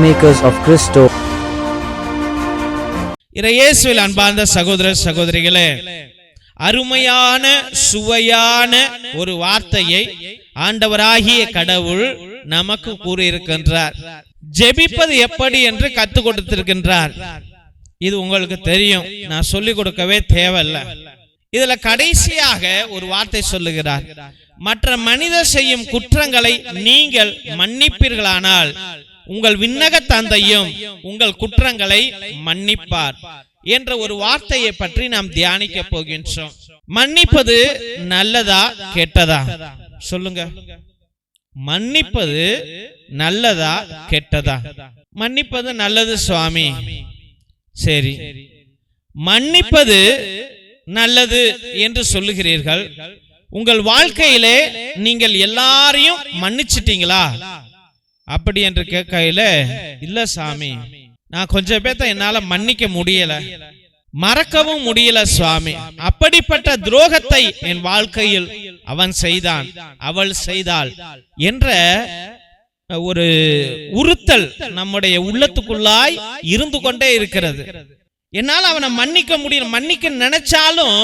Peacemakers of Christo. இயேசுவில் அன்பார்ந்த சகோதர சகோதரிகளே, அருமையான சுவையான ஒரு வார்த்தையை ஆண்டவராகிய கடவுள் நமக்கு கூறியிருக்கின்றார். ஜெபிப்பது எப்படி என்று கற்றுக் கொடுத்திருக்கின்றார். இது உங்களுக்கு தெரியும், நான் சொல்லிக் கொடுக்கவே தேவையில்லை. இதுல கடைசியாக ஒரு வார்த்தை சொல்லுகிறார், மற்ற மனிதர் செய்யும் குற்றங்களை நீங்கள் மன்னிப்பீர்களானால் உங்கள் விண்ணக தந்தையும் உங்கள் குற்றங்களை மன்னிப்பார் என்ற ஒரு வார்த்தையை பற்றி நாம் தியானிக்க போகின்றோம். மன்னிப்பது நல்லதா கெட்டதா சொல்லுங்க? மன்னிப்பது நல்லதா கெட்டதா? மன்னிப்பது நல்லது சுவாமி. சரி, மன்னிப்பது நல்லது என்று சொல்லுகிறீர்கள். உங்கள் வாழ்க்கையிலே நீங்கள் எல்லாரையும் மன்னிச்சிட்டீங்களா அப்படி என்று கேட்கையில, இல்ல சாமி, நான் கொஞ்சம் பேர்த்த என்னால மன்னிக்க முடியல, மறக்கவும் முடியல சுவாமி. அப்படிப்பட்ட துரோகத்தை என் வாழ்க்கையில் அவன் செய்தான், அவள் செய்தாள் என்ற ஒரு உறுத்தல் நம்முடைய உள்ளத்துக்குள்ளாய் இருந்து கொண்டே இருக்கிறது. என்னால அவனை மன்னிக்க முடியல, மன்னிக்க நினைச்சாலும்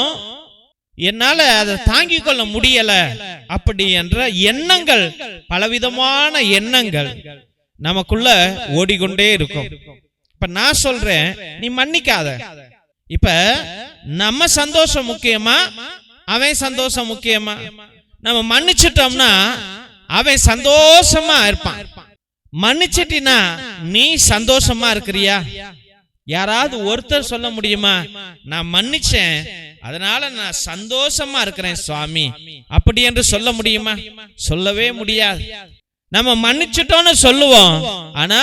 என்னால அதை தாங்கிக் கொள்ள முடியல அப்படி என்ற எண்ணங்கள், பலவிதமான எண்ணங்கள் நமக்குள்ள ஓடிக்கொண்டே இருக்கும். இப்ப நான் சொல்றேன், நீ மன்னிக்காத. இப்ப நம்ம சந்தோஷம் முக்கியமா, அவன் சந்தோஷம் முக்கியமா? நம்ம மன்னிச்சிட்டோம்னா அவன் சந்தோஷமா இருப்பான். மன்னிச்சிட்டினா நீ சந்தோஷமா இருக்கிறியா? யாராவது ஒருத்தர் சொல்ல முடியுமா, நான் மன்னிச்சேன் அதனால நான் சந்தோஷமா இருக்கிறேன் சுவாமி அப்படி என்று சொல்ல முடியுமா? சொல்லவே முடியாது. நம்ம மன்னிச்சிட்டோம்னு சொல்லுவோம், ஆனா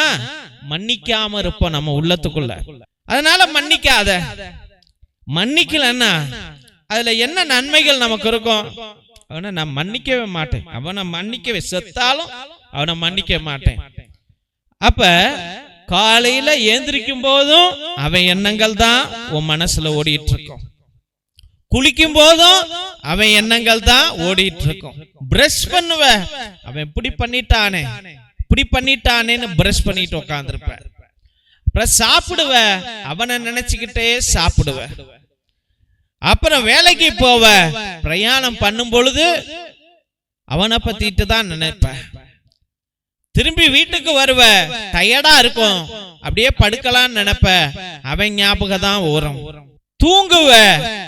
மன்னிக்காம இருப்போம் நம்ம உள்ளத்துக்குள்ள. அதனால மன்னிக்காத. மன்னிக்கலன்னா அதுல என்ன நன்மைகள் நமக்கு இருக்கும்? அவனை நான் மன்னிக்கவே மாட்டேன், அவனை மன்னிக்கவே, செத்தாலும் அவனை மன்னிக்க மாட்டேன். அப்ப காலையில ஏந்திரிக்கும் போதும் அவன் எண்ணங்கள் தான் உன் மனசுல ஓடிட்டு இருக்கும். குளிக்கும் போதும் அவன் எண்ணங்கள் தான் ஓடிட்டு இருக்கும். பிரஷ் பண்ணுவ, அவன் இப்படி பண்ணிட்டானே இப்படி பண்ணிட்டானேன்னு பிரஷ் பண்ணிட்டு உட்காந்துருப்ப. அப்புறம் சாப்பிடுவ, அவனை நினைச்சுக்கிட்டே சாப்பிடுவ. அப்புறம் வேலைக்கு போவ, பிரயாணம் பண்ணும் பொழுது அவனை பத்திட்டு தான் நினைப்ப. திரும்பி வீட்டுக்கு வருவ, டயர்டா இருக்கும், அப்படியே படுக்கலான்னு நினைப்ப, அவன் ஞாபகம் தான் வரும். தூங்குவ,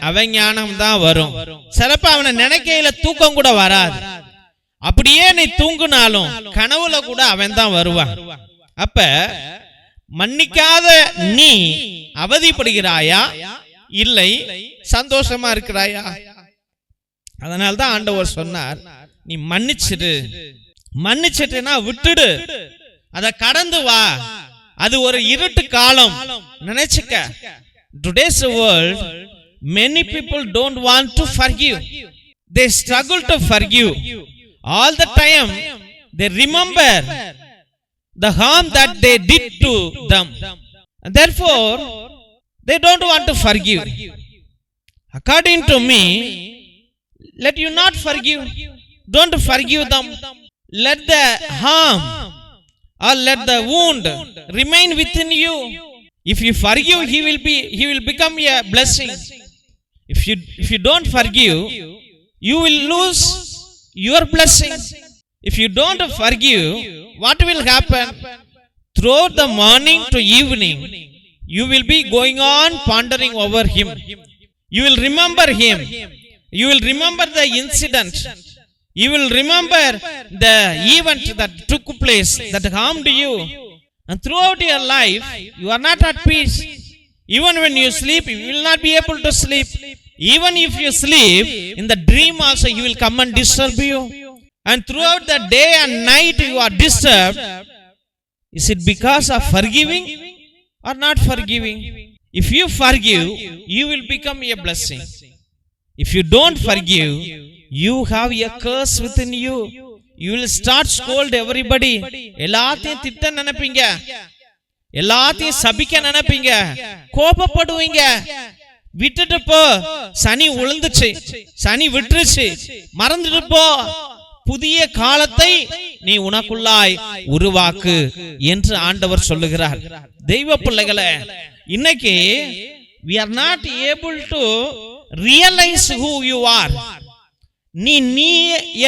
அவன் ஞானம் தான் வரும். சிலப்ப அவனை நினைக்கையில தூக்கம் கூட வராது. அப்படியே நீ தூங்குனாலும் கனவுல கூட அவன் தான் வருவான். அப்ப மன்னிக்காத நீ அவதிப்படுகிறாயா, இல்லை சந்தோஷமா இருக்கிறாயா? அதனால்தான் ஆண்டவர் சொன்னார், நீ மன்னிச்சிடு. மன்னிச்சிட்டுனா விட்டுடு, அத கடந்து வா. அது ஒரு இருட்டு காலம் நினைச்சுக்க. Today's world, many people don't want to forgive. They struggle to forgive. All the time they remember the harm that they did to them, and therefore they don't want to forgive. According to me, let you not forgive. Don't forgive them. Let the harm or let the wound remain within you. If you forgive, he will become a blessing. If you don't forgive, you will lose your blessing. If you don't forgive, what will happen? Throughout the morning to evening, you will be going on pondering over him. You will remember him. You will remember the incident. You will remember the event that took place, that harmed you. And throughout your life, you are not at peace. Even when you sleep, you will not be able to sleep. Even if you sleep, in the dream also he will come and disturb you. And throughout the day and night you are disturbed. Is it because of forgiving or not forgiving? If you forgive, you will become a blessing. If you don't forgive, you have a curse within you. You will start scold everybody. எல்லாத்தையும் திட்ட நினைப்பீங்க, எல்லாத்தையும் சபிக்க நினைப்பீங்க, கோபப்படுவீங்க. விட்டுட்டு போ, சனி உழுந்துச்சு, சனி விட்டுருச்சு, மறந்துட்டு போ, புதிய காலத்தை நீ உனக்குள்ளாய் உருவாக்கு என்று ஆண்டவர் சொல்லுகிறார். தெய்வ பிள்ளைகளே, இன்னைக்கு we are not able to realize who you are. நீ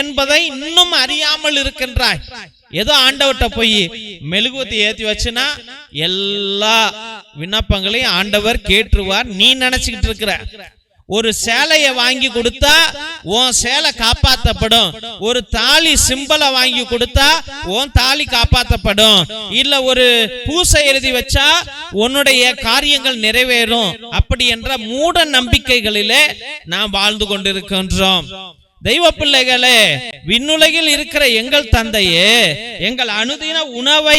என்பதை இன்னும் அறியாமல் இருக்கின்றாய். ஏதோ ஆண்டவர்கிட்ட போய் மெழுகுவத்தி ஏத்தி வச்சுனா எல்லா விண்ணப்பங்களையும் ஆண்டவர் கேட்டுருவார் நீ நினைச்சுக்கிட்டு இருக்கிற. ஒரு சேலையை வாங்கி கொடுத்தா உன் சேலை காப்பாற்றப்படும். ஒரு தாலி சிம்பலை வாங்கி கொடுத்தா உன் தாலி காப்பாற்றப்படும். இல்ல ஒரு பூசை எழுதி வச்சா உன்னுடைய காரியங்கள் நிறைவேறும். அப்படி என்ற மூட நம்பிக்கைகளிலே நாம் வாழ்ந்து கொண்டிருக்கின்றோம். தெய்வ பிள்ளைகளே, விண்ணுலகில் இருக்கிற எங்கள் தந்தையே, எங்கள் அனுதின உணவு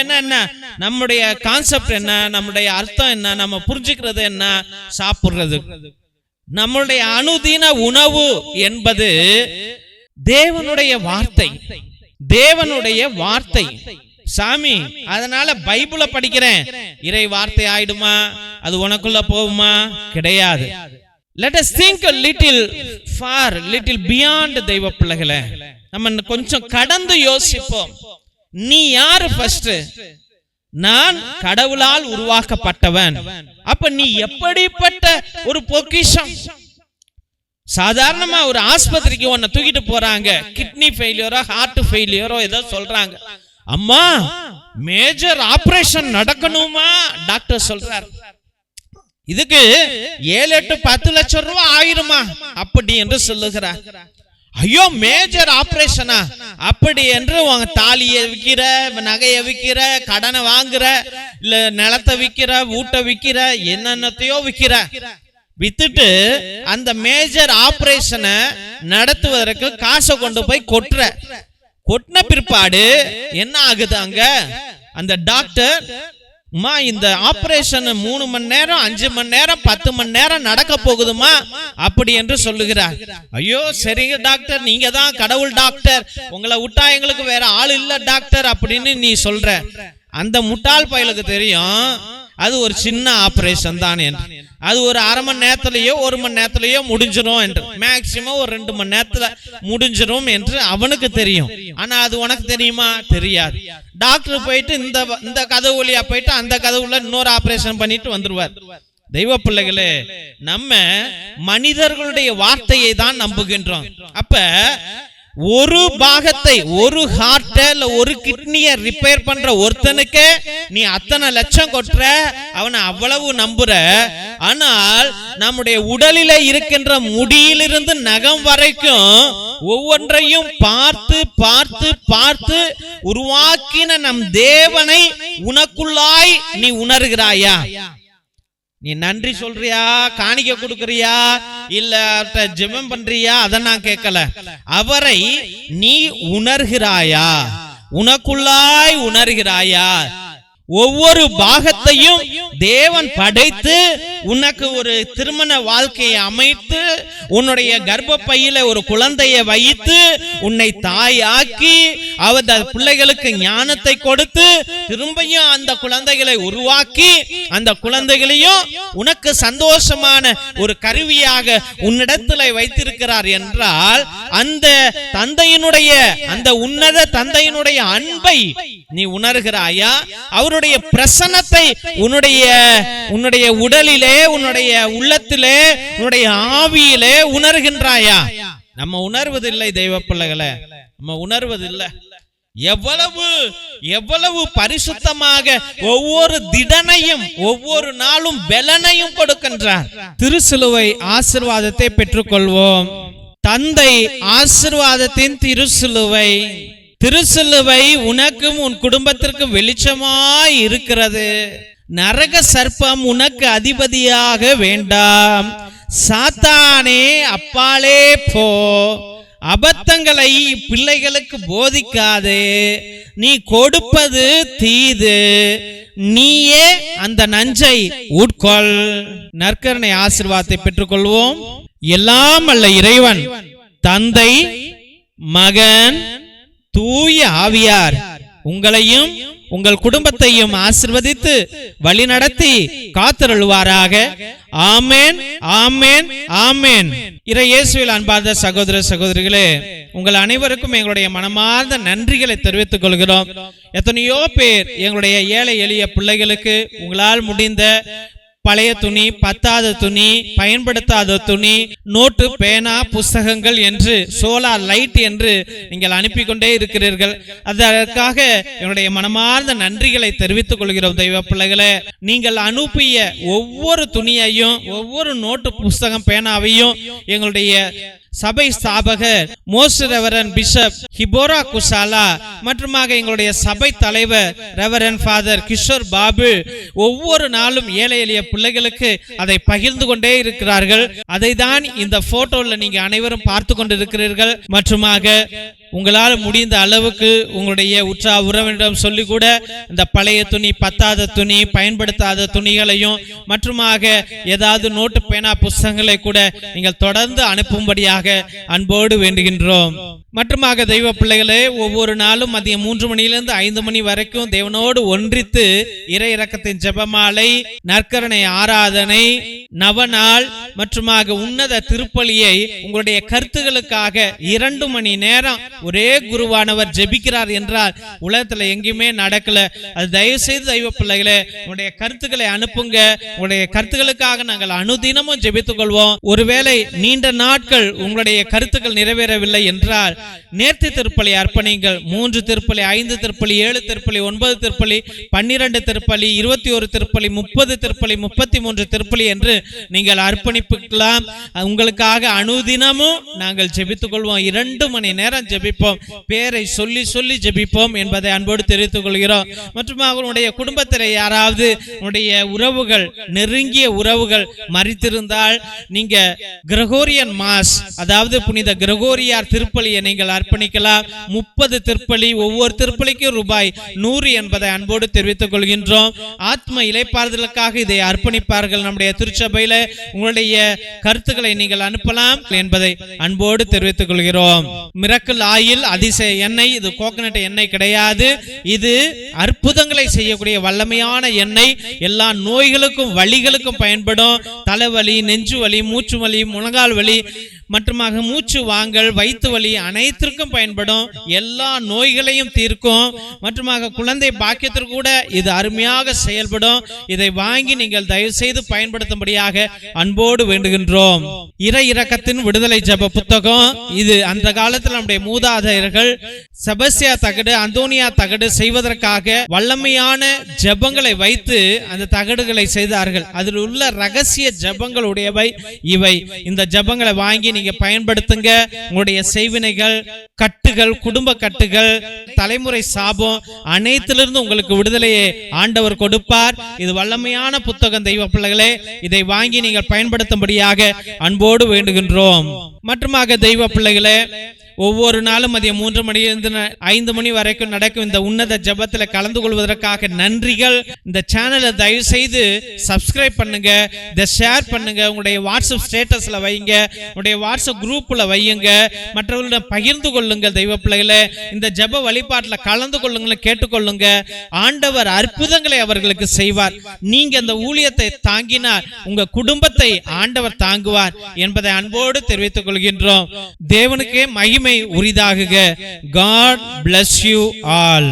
என்ன, நம்முடைய கான்செப்ட் என்ன, நம்முடைய அர்த்தம் என்ன, நம்ம புரிஞ்சுக்கிறது என்ன, சாப்பிடுறது. நம்முடைய அனுதின உணவு என்பது தேவனுடைய வார்த்தை. தேவனுடைய வார்த்தை சாமி. அதனால பைபிளை படிக்கிறேன், இறை வார்த்தை ஆயிடுமா? அது உனக்குள்ள போகுமா? கிடையாது. Let us think a little beyond தெய்வ பிள்ளைகளே. நம்ம கொஞ்சம் கடந்து யோசிப்போம். நீ யாரு? ஃபர்ஸ்ட், நான் கடவுளால் உருவாக்கப்பட்டவன். அப்ப நீ எப்படிப்பட்ட ஒரு பொக்கிஷம். சாதாரணமா ஒரு ஆஸ்பத்திரிக்கு உன்னை தூக்கிட்டு போறாங்க, கிட்னி ஃபெயிலியரோ ஹார்ட் ஃபெயிலியரோ ஏதோ சொல்றாங்க. அம்மா மேஜர் ஆபரேஷன் நடக்கணுமா டாக்டர் சொல்றார். இதுக்கு 7-8-10 லட்சம் ரூபாய் ஆயிருமா அப்படி என்று சொல்லுகிறார். ஐயோ மேஜர் ஆபரேஷனா அப்படி என்று உங்க தாலியை விற்கிற, நகையை விற்கிற, கடனை வாங்குற, இல்ல நிலத்தை விற்கிற, வீட்டை விற்கிற, என்னென்னத்தையோ விற்கிற. வித்துட்டு அந்த மேஜர் ஆபரேஷனை நடத்துவதற்கு காசை கொண்டு போய் கொட்டின பிற்பாடு என்ன ஆகுது? அங்க அந்த டாக்டர், இந்த ஆபரேஷன் 3 மணி நேரம், 5 மணி நேரம், 10 மணி நேரம் நடக்க போகுதுமா அப்படி என்று சொல்லுகிறார். ஐயோ சரிங்க டாக்டர், நீங்க தான் கடவுள் டாக்டர், உங்களை விட்டா எங்களுக்கு வேற ஆள் இல்ல டாக்டர் அப்படின்னு நீ சொல்ற. அந்த முட்டாள் பயலுக்கு தெரியும் அது ஒரு சின்ன ஆபரேஷன் தான் என்று. அது ஒரு அரை மணி நேரத்திலேயோ 1 மணி நேரத்திலேயோ முடிஞ்சிரும் என்று, மேக்சிமம் ஒரு 2 மணி நேரத்துல முடிஞ்சிரும் என்று அவனுக்கு தெரியும். ஆனா அது உனக்கு தெரியுமா? தெரியாது. டாக்டர் போயிட்டு இந்த கதவு வழியா போயிட்டு அந்த கதவுல இன்னொரு ஆபரேஷன் பண்ணிட்டு வந்துருவார். தெய்வ பிள்ளைகளே, நம்ம மனிதர்களுடைய வார்த்தையை தான் நம்புகின்றோம். அப்ப ஒரு பாகத்தை, ஒரு ஹார்ட்ட இல்ல ஒரு கிட்னியை ரிப்பேர் பண்ற ஒருத்தனுக்கு நீ அத்தனை லட்சம் கொட்டுற, அவனை அவ்வளவு நம்புற. ஆனால் நம்முடைய உடலில இருக்கின்ற முடியிலிருந்து நகம் வரைக்கும் ஒவ்வொன்றையும் பார்த்து பார்த்து பார்த்து உருவாக்கின நம் தேவனை உனக்குள்ளாய் நீ உணர்கிறாயா? நீ நன்றி சொல்றியா, காணிக்க கொடுக்கறியா, இல்ல ஜெபம் பண்றியா? அதை நான் கேட்கல. அவரை நீ உணர்கிறாயா? உனக்குள்ளாய் உணர்கிறாயா? ஒவ்வொரு பாகத்தையும் தேவன் படைத்து உனக்கு ஒரு திருமண வாழ்க்கையை அமைத்து, உன்னுடைய கர்ப்பப்பையில ஒரு குழந்தையை வைத்து, உன்னை தாயாக்கி, அவத பிள்ளைகளுக்கு ஞானத்தை கொடுத்து, திரும்பியும் அந்த குழந்தைகளை உருவாக்கி, அந்த குழந்தைகளையும் உனக்கு சந்தோஷமான ஒரு கருவியாக உன்னிடத்தில் வைத்திருக்கிறார் என்றால், அந்த தந்தையினுடைய, அந்த உன்னத தந்தையினுடைய அன்பை நீ உணர்கிறாயா? அவருடைய பிரசன்னத்தை உன்னுடைய உடலிலே, உன்னுடைய உள்ளத்திலே, உன்னுடைய ஆவியிலே உணர்கின்றாயா? நம்ம உணர்வதில்லை தெய்வ பிள்ளைகளே, நம்ம உணர்வதில்லை. எவ்வளவு பரிசுத்தமாக ஒவ்வொரு திடனையும் ஒவ்வொரு நாளும் பலனையும் கொடுக்கின்றார். திருசிலுவை ஆசீர்வாதத்தை பெற்றுக்கொள்வோம். தந்தை ஆசீர்வாதத்தின் திருசிலுவை. திருசிலுவை உனக்கும் உன் குடும்பத்திற்கு வெளிச்சமாய் இருக்கிறது. நரக சர்ப்பம் உனக்கு அதிபதியாக வேண்டாம். சாத்தானே அப்பாலே போ. அபத்தங்களை பிள்ளைகளுக்கு போதிக்காதே. நீ கொடுப்பது தீது, நீயே அந்த நஞ்சை உட்கொள். நற்கருணை ஆசீர்வாதத்தை பெற்றுக்கொள்வோம். எல்லாம் அல்ல இறைவன், தந்தை, மகன், தூய ஆவியார் உங்களையும் உங்கள் குடும்பத்தையும் ஆசீர்வதித்து வழிநடத்தி காத்தருள்வாராக. ஆமென், ஆமென், ஆமென். இயேசுவில் அன்பார்ந்த சகோதர சகோதரிகளே, உங்கள் அனைவருக்கும் எங்களுடைய மனமார்ந்த நன்றிகளை தெரிவித்துக் கொள்கிறோம். எத்தனையோ பேர் எங்களுடைய ஏழை எளிய பிள்ளைகளுக்கு உங்களால் முடிந்த பழைய துணி, பத்தாத துணி, பயன்படுத்தாத துணி, நோட்டு, பேனா, புஸ்தகங்கள் என்று சோலார் லைட் என்று நீங்கள் அனுப்பி கொண்டே இருக்கிறீர்கள். அதற்காக என்னுடைய மனமார்ந்த நன்றிகளை தெரிவித்துக் கொள்கிறோம். தெய்வ பிள்ளைகளே, நீங்கள் அனுப்பிய ஒவ்வொரு துணியையும், ஒவ்வொரு நோட்டு, புஸ்தகம், பேனாவையும் எங்களுடைய சபை ஸ்தாபகர் மோஸ்ட் ரெவரண்ட் பிஷப் ஹிபோரா குசாலா மற்றும் எங்களுடைய சபை தலைவர் ரெவரண்ட் ஃபாதர் கிஷோர் பாபு ஒவ்வொரு நாளும் ஏழை எளிய பிள்ளைகளுக்கு அதை பகிர்ந்து கொண்டே இருக்கிறார்கள். அதை தான் இந்த போட்டோல நீங்க அனைவரும் பார்த்து கொண்டிருக்கிறீர்கள். மற்றும் உங்களால் முடிந்த அளவுக்கு உங்களுடைய உற்ற உறவினரிடம் சொல்லி கூட இந்த பழைய துணி, பத்தாத துணி, பயன்படுத்தாத துணிகளையும் மற்றும் ஏதாவது நோட்டு, பேனா, புஸ்தகங்களை கூட நீங்கள் தொடர்ந்து அனுப்பும்படியாக அன்போடு வேண்டுகின்றோம். மற்றும் தெய்வ பிள்ளைகளே, ஒவ்வொரு நாளும் மதியம் 3 மணியிலிருந்து 5 மணி வரைக்கும் தேவனோடு ஒன்றித்து இறை இரக்கத்தின் ஜெபமாலை, நற்கருணை ஆராதனை, நவநாள் மற்றும் உன்னத திருப்பலியை உங்களுடைய கருத்துகளுக்காக 2 மணி நேரம் ஒரே குருவானவர் ஜெபிக்கிறார் என்றால் உலகத்துல எங்கேயுமே நடக்கல. அது தயவு செய்து தெய்வ பிள்ளைகளே, உங்களுடைய கருத்துக்களை அனுப்புங்க. உங்களுடைய கருத்துக்களுக்காக நாங்கள் அனுதினமும் ஜெபித்துக் கொள்வோம். ஒருவேளை நீண்ட நாட்கள் உங்களுடைய கருத்துக்கள் நிறைவேறவில்லை என்றால் நேர்த்தி திருப்பலி அர்ப்பணிங்கள். 3 திருப்பலி, 5 திருப்பலி, 7 திருப்பலி, 9 திருப்பலி, 12 திருப்பலி, 21 திருப்பலி, 30 திருப்பலி, 33 திருப்பலி என்று நீங்கள் அர்ப்பணிப்புக்கலாம். உங்களுக்காக அனுதினமும் நாங்கள் ஜெபித்துக் கொள்வோம். 2 மணி நேரம் ஜெபிப்போம். பேரை சொல்லி சொல்லி ஜெபிப்போம் என்பதை அன்போடு தெரிவித்துக் கொள்கிறோம். மற்றும் அவருடைய குடும்பத்தில் யாராவது உங்களுடைய உறவுகள், நெருங்கிய உறவுகள் மரித்திருந்தால் நீங்க கிரகோரியன் மாஸ், அதாவது புனித கிரகோரியார் திருப்பலியை நீங்கள் அர்ப்பணிக்கலாம். 30 திருப்பலி, ஒவ்வொரு திருப்பலிக்கும் ரூபாய் 100 என்பதை அன்போடு தெரிவித்துக் கொள்கின்றோம். ஆத்ம இளைப்பாறுதலுக்காக இதை அர்ப்பணிப்பார்கள். நம்முடைய திருச்சபையில உங்களுடைய கருத்துக்களை நீங்கள் அனுப்பலாம் என்பதை அன்போடு தெரிவித்துக் கொள்கிறோம். மிரக்கல் ஆயில் அதிசய எண்ணெய், இது கோகனட் எண்ணெய் கிடையாது. இது அற்புதங்களை செய்யக்கூடிய வல்லமையான எண்ணெய். எல்லா நோய்களுக்கும் வலிகளுக்கும் பயன்படும். தலைவலி, நெஞ்சு வலி, மூச்சு வலி, முழங்கால் வலி மற்றும் மூச்சு வாங்கல், வயிற்று வலி அனைத்திற்கும் பயன்படும். எல்லா நோய்களையும் தீர்க்கும். மற்றும் குழந்தை பாக்கியத்திற்கு கூட இது அருமையாக செயல்படும். இதை வாங்கி நீங்கள் தயவு செய்து பயன்படுத்தும்படியாக அன்போடு வேண்டுகின்றோம். இறை இரக்கத்தின் விடுதலை ஜெப புத்தகம். இது அந்த காலத்தில் நம்முடைய மூதாதையர்கள் செபஸ்தியா தகடு, அந்தோனியா தகடு செய்வதற்காக வல்லமையான ஜெபங்களை வைத்து அந்த தகடுகளை செய்தார்கள். அதில் உள்ள ரகசிய ஜெபங்களுடையவை இவை. இந்த ஜெபங்களை வாங்கி நீங்க பயன்படுத்துங்க. உங்களுடைய செய்வினைகள், கட்டுகள், குடும்ப கட்டுகள், தலைமுறை சாபம் அனைத்திலிருந்து உங்களுக்கு விடுதலையை ஆண்டவர் கொடுப்பார். இது வல்லமையான புத்தகம் தெய்வ பிள்ளைகளே. இதை வாங்கி நீங்கள் பயன்படுத்தும்படியாக அன்போடு வேண்டுகின்றோம். மற்றும் தெய்வ பிள்ளைகளே, ஒவ்வொரு நாளும் மதியம் 3 மணியிலிருந்து 5 மணி வரைக்கும் நடக்கும் இந்த உன்னத ஜெபத்தில் கலந்து கொள்வதற்காக நன்றிகள். இந்த சேனலை தயவு செய்து சப்ஸ்கிரைப் பண்ணுங்க, இதை ஷேர் பண்ணுங்க, உங்களுடைய வாட்ஸ்அப் ஸ்டேட்டஸ்ல வைங்க, உங்களுடைய வாட்ஸ்அப் குரூப்ல வையுங்க, மற்றவர்களிடம் பகிர்ந்து கொள்ளுங்க. தெய்வ பிள்ளைகளே, இந்த ஜெப வழிபாட்டில் கலந்து கொள்ளுங்க, கேட்டுக்கொள்ளுங்க. ஆண்டவர் அற்புதங்களை அவர்களுக்கு செய்வார். நீங்க இந்த ஊழியத்தை தாங்கினார், உங்க குடும்பத்தை ஆண்டவர் தாங்குவார் என்பதை அன்போடு தெரிவித்துக் கொள்கின்றோம். தேவனுக்கே மகிமை உரிதாகுக. God bless you all.